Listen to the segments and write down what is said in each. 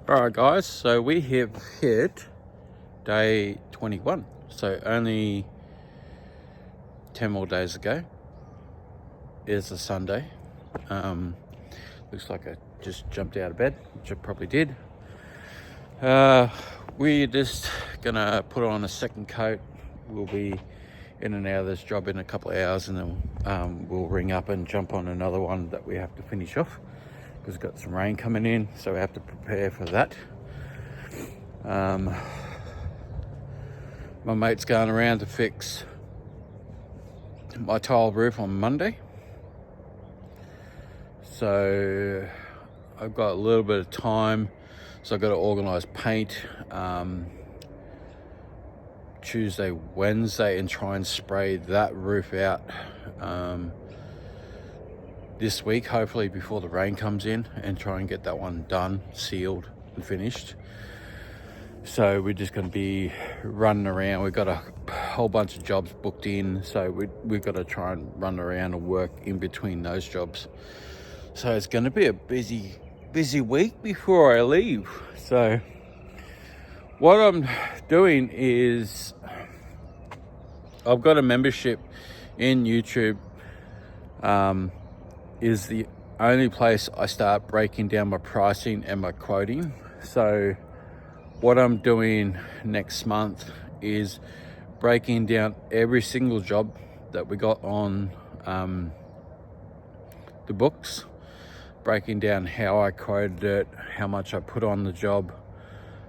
Alright guys, so we have hit day 21, so only 10 more days ago is a Sunday. Looks like I just jumped out of bed, which I probably did. We're just gonna put on a second coat. We'll be in and out of this job in a couple of hours, and then we'll ring up and jump on another one that we have to finish off because we've got some rain coming in, so we have to prepare for that. My mate's going around to fix my tile roof on Monday, so I've got a little bit of time, so I've got to organise paint Tuesday, Wednesday, and try and spray that roof out this week, hopefully before the rain comes in, and try and get that one done, sealed and finished. So we're just going to be running around. We've got a whole bunch of jobs booked in, so we've got to try and run around and work in between those jobs. So it's going to be a busy week before I leave. So what I'm doing is I've got a membership in YouTube. Is the only place I start breaking down my pricing and my quoting. So what I'm doing next month is breaking down every single job that we got on the books, breaking down how I quoted it, how much I put on the job,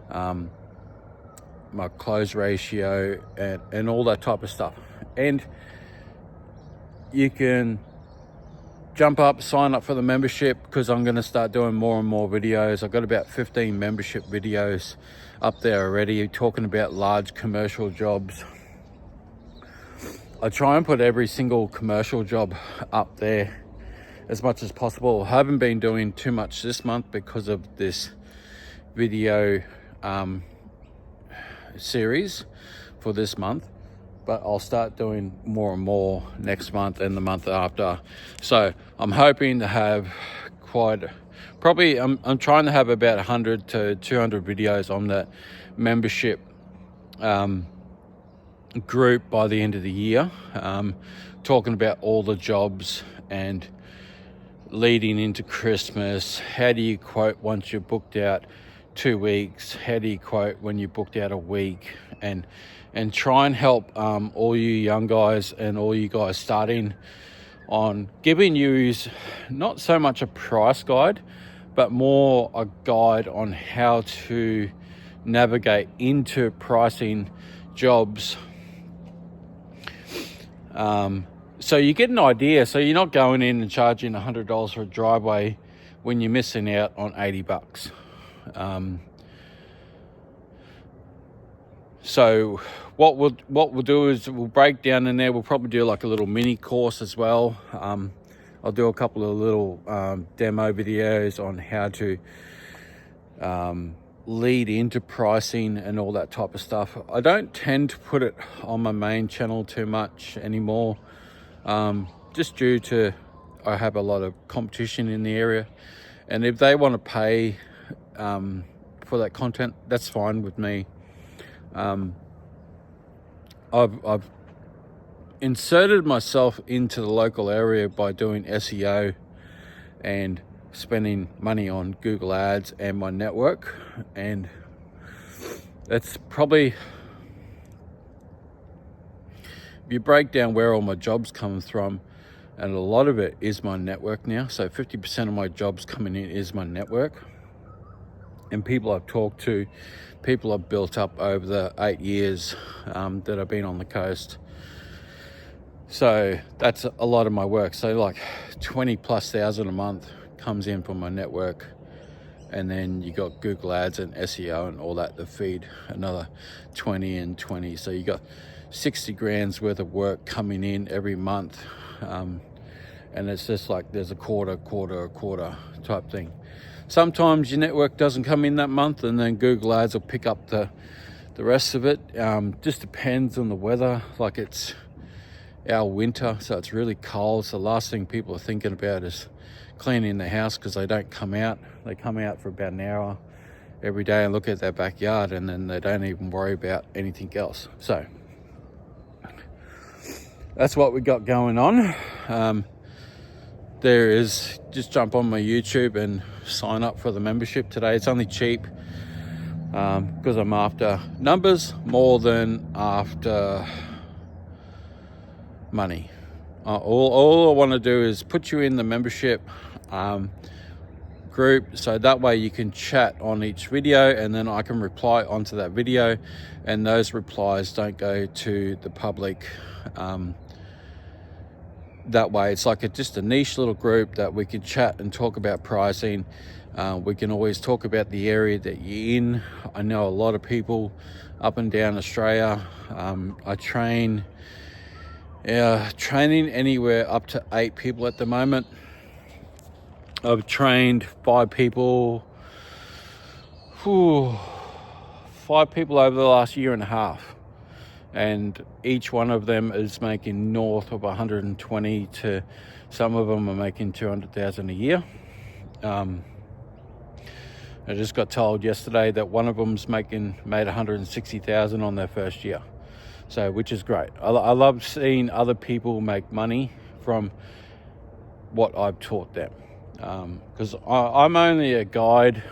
my close ratio, and all that type of stuff. And you can jump up, sign up for the membership, because I'm going to start doing more and more videos. I've got about 15 membership videos up there already talking about large commercial jobs. I try and put every single commercial job up there as much as possible. I haven't been doing too much this month because of this video series for this month, but I'll start doing more and more next month and the month after. So I'm hoping to have I'm trying to have about 100 to 200 videos on that membership group by the end of the year, talking about all the jobs and leading into Christmas. How do you quote once you're booked out 2 weeks? How do you quote when you're booked out a week? And try and help all you young guys and all you guys starting on, giving you not so much a price guide, but more a guide on how to navigate into pricing jobs. So you get an idea, so you're not going in and charging $100 for a driveway when you're missing out on $80. So what we'll do is we'll break down in there. We'll probably do like a little mini course as well. I'll do a couple of little demo videos on how to lead into pricing and all that type of stuff. I don't tend to put it on my main channel too much anymore, just due to I have a lot of competition in the area, and if they want to pay for that content, that's fine with me. I've inserted myself into the local area by doing SEO and spending money on Google Ads and my network, and that's probably, if you break down where all my jobs come from, and a lot of it is my network now. So 50% of my jobs coming in is my network, and people I've talked to, people I've built up over the 8 years that I've been on the coast. So that's a lot of my work. So like 20,000+ a month comes in from my network, and then you got Google Ads and SEO and all that to feed another 20 and 20. So you got 60 grand's worth of work coming in every month, and it's just like there's a quarter type thing. Sometimes your network doesn't come in that month, and then Google Ads will pick up the rest of it. Just depends on the weather. Like, it's our winter, so it's really cold. So the last thing people are thinking about is cleaning the house, because they don't come out. They come out for about an hour, every day and look at their backyard, and then they don't even worry about anything else. So that's what we got going on. There is, just jump on my YouTube and sign up for the membership today. It's only cheap because I'm after numbers more than after money. All I want to do is put you in the membership group, so that way you can chat on each video, and then I can reply onto that video, and those replies don't go to the public. That way it's like just a niche little group that we can chat and talk about pricing. We can always talk about the area that you're in. I know a lot of people up and down Australia. I training anywhere up to 8 people at the moment. I've trained 5 people over the last year and a half, and each one of them is making north of 120 to some of them are making 200,000 a year. I just got told yesterday that one of them's made 160,000 on their first year, so which is great. I love seeing other people make money from what I've taught them, because I'm only a guide.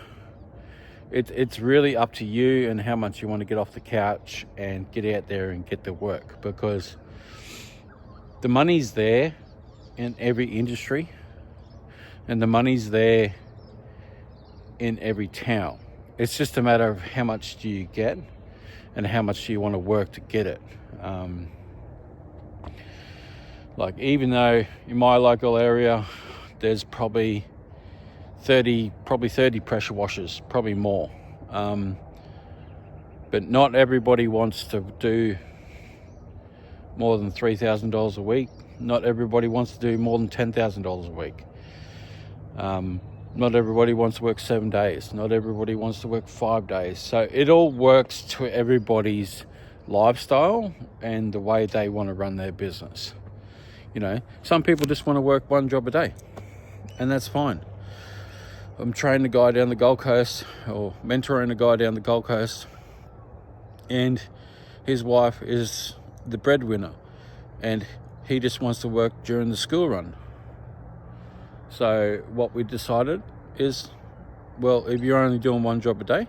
It's really up to you and how much you want to get off the couch and get out there and get the work, because the money's there in every industry, and the money's there in every town. It's just a matter of how much do you get and how much do you want to work to get it. Like, even though in my local area there's probably 30 pressure washers, probably more, but not everybody wants to do more than $3,000 a week. Not everybody wants to do more than $10,000 a week. Not everybody wants to work 7 days. Not everybody wants to work 5 days. So it all works to everybody's lifestyle and the way they want to run their business. You know, some people just want to work 1 job a day, and that's fine. I'm training a guy down the Gold Coast, or mentoring a guy down the Gold Coast, and his wife is the breadwinner, and he just wants to work during the school run. So what we decided is, well, if you're only doing 1 job a day,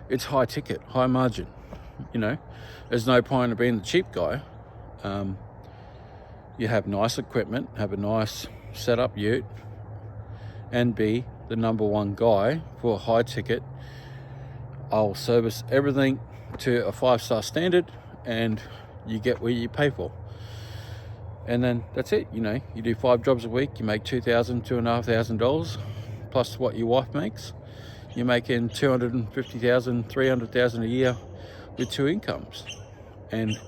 it's high ticket, high margin. You know, there's no point of being the cheap guy. You have nice equipment, have a nice setup ute, and be the number 1 guy for a high ticket. I'll service everything to a 5-star standard, and you get what you pay for. And then that's it. You know, you do 5 jobs a week, you make $2,000, $2,500 plus what your wife makes. You're making $250,000, $300,000 a year with 2 incomes, and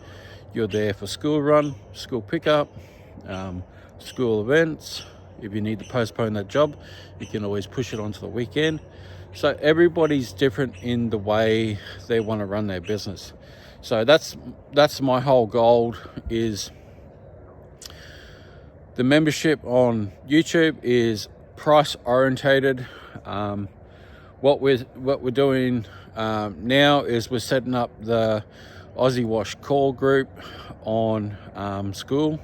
you're there for school run, school pickup, school events. If you need to postpone that job, you can always push it onto the weekend. So everybody's different in the way they want to run their business. So that's my whole goal. Is the membership on YouTube is price orientated. What we're doing now is we're setting up the Aussie Wash call group on School,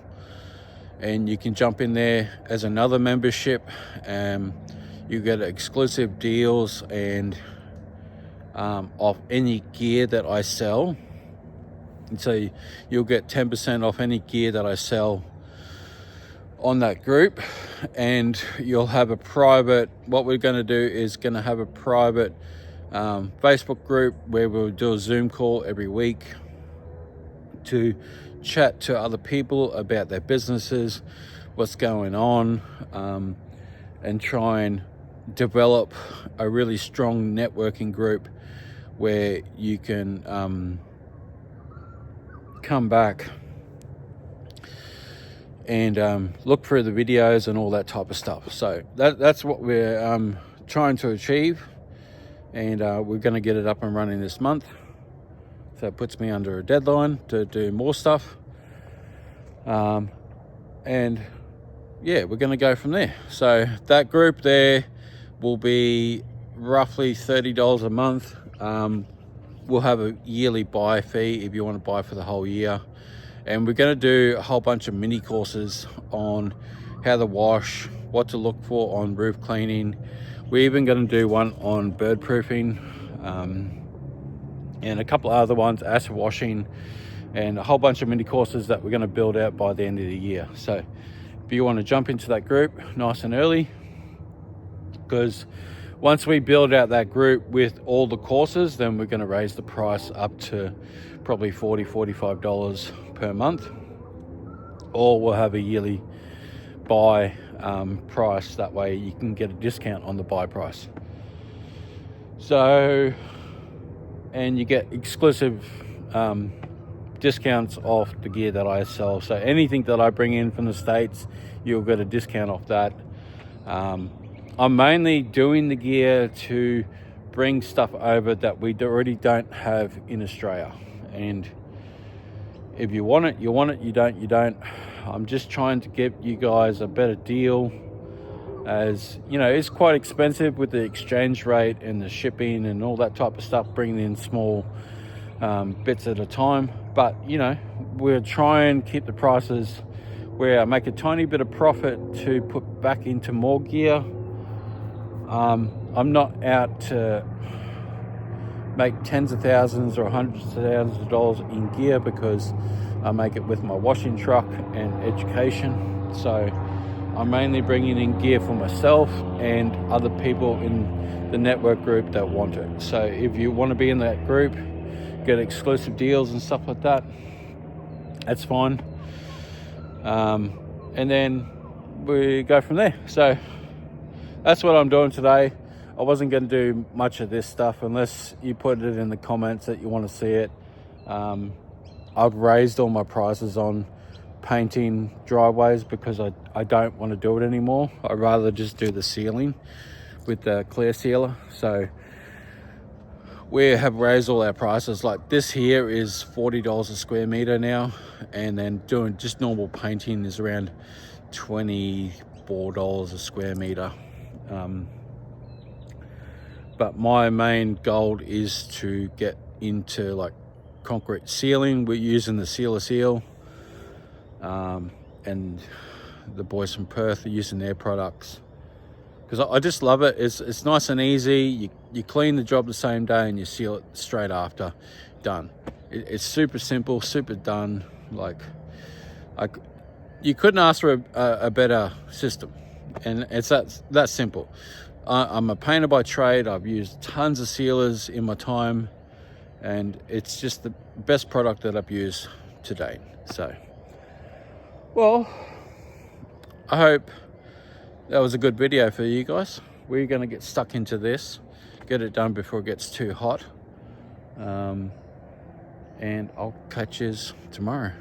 and you can jump in there as another membership. You get exclusive deals and off any gear that I sell, and so you'll get 10% off any gear that I sell on that group. And you'll have a private, what we're going to do is going to have a private Facebook group where we'll do a Zoom call every week to chat to other people about their businesses, what's going on, and try and develop a really strong networking group where you can come back and look through the videos and all that type of stuff. So that's what we're trying to achieve, and we're going to get it up and running this month. So it puts me under a deadline to do more stuff, and yeah, we're going to go from there. So that group there will be roughly $30 a month. We'll have a yearly buy fee if you want to buy for the whole year. And we're going to do a whole bunch of mini courses on how to wash, what to look for on roof cleaning. We're even going to do one on bird proofing, and a couple of other ones, acid washing, and a whole bunch of mini courses that we're going to build out by the end of the year. So if you want to jump into that group nice and early, because once we build out that group with all the courses, then we're going to raise the price up to probably $45 per month, or we'll have a yearly buy price. That way you can get a discount on the buy price. So, and you get exclusive discounts off the gear that I sell. So anything that I bring in from the States, you'll get a discount off that. I'm mainly doing the gear to bring stuff over that we already don't have in Australia. And if you want it, you want it. You don't, you don't. I'm just trying to give you guys a better deal, as you know, it's quite expensive with the exchange rate and the shipping and all that type of stuff, bringing in small bits at a time. But you know, we'll try and keep the prices where I make a tiny bit of profit to put back into more gear. I'm not out to make tens of thousands or hundreds of thousands of dollars in gear, because I make it with my washing truck and education. So I'm mainly bringing in gear for myself and other people in the network group that want it. So if you want to be in that group, get exclusive deals and stuff like that, that's fine. And then we go from there. So that's what I'm doing today. I wasn't going to do much of this stuff unless you put it in the comments that you want to see it. I've raised all my prices on painting driveways because I don't want to do it anymore. I'd rather just do the sealing with the clear sealer. So we have raised all our prices. Like this here is $40 a square meter now, and then doing just normal painting is around $24 a square meter. But my main goal is to get into like concrete sealing. We're using the Sealer Seal, and the boys from Perth are using their products, because I just love it. It's nice and easy. You clean the job the same day and you seal it straight after. Done. It's super simple, super done. Like you couldn't ask for a better system, and it's that simple. I'm a painter by trade. I've used tons of sealers in my time, and it's just the best product that I've used to date. So, well, I hope that was a good video for you guys. We're going to get stuck into this, get it done before it gets too hot, and I'll catch you tomorrow.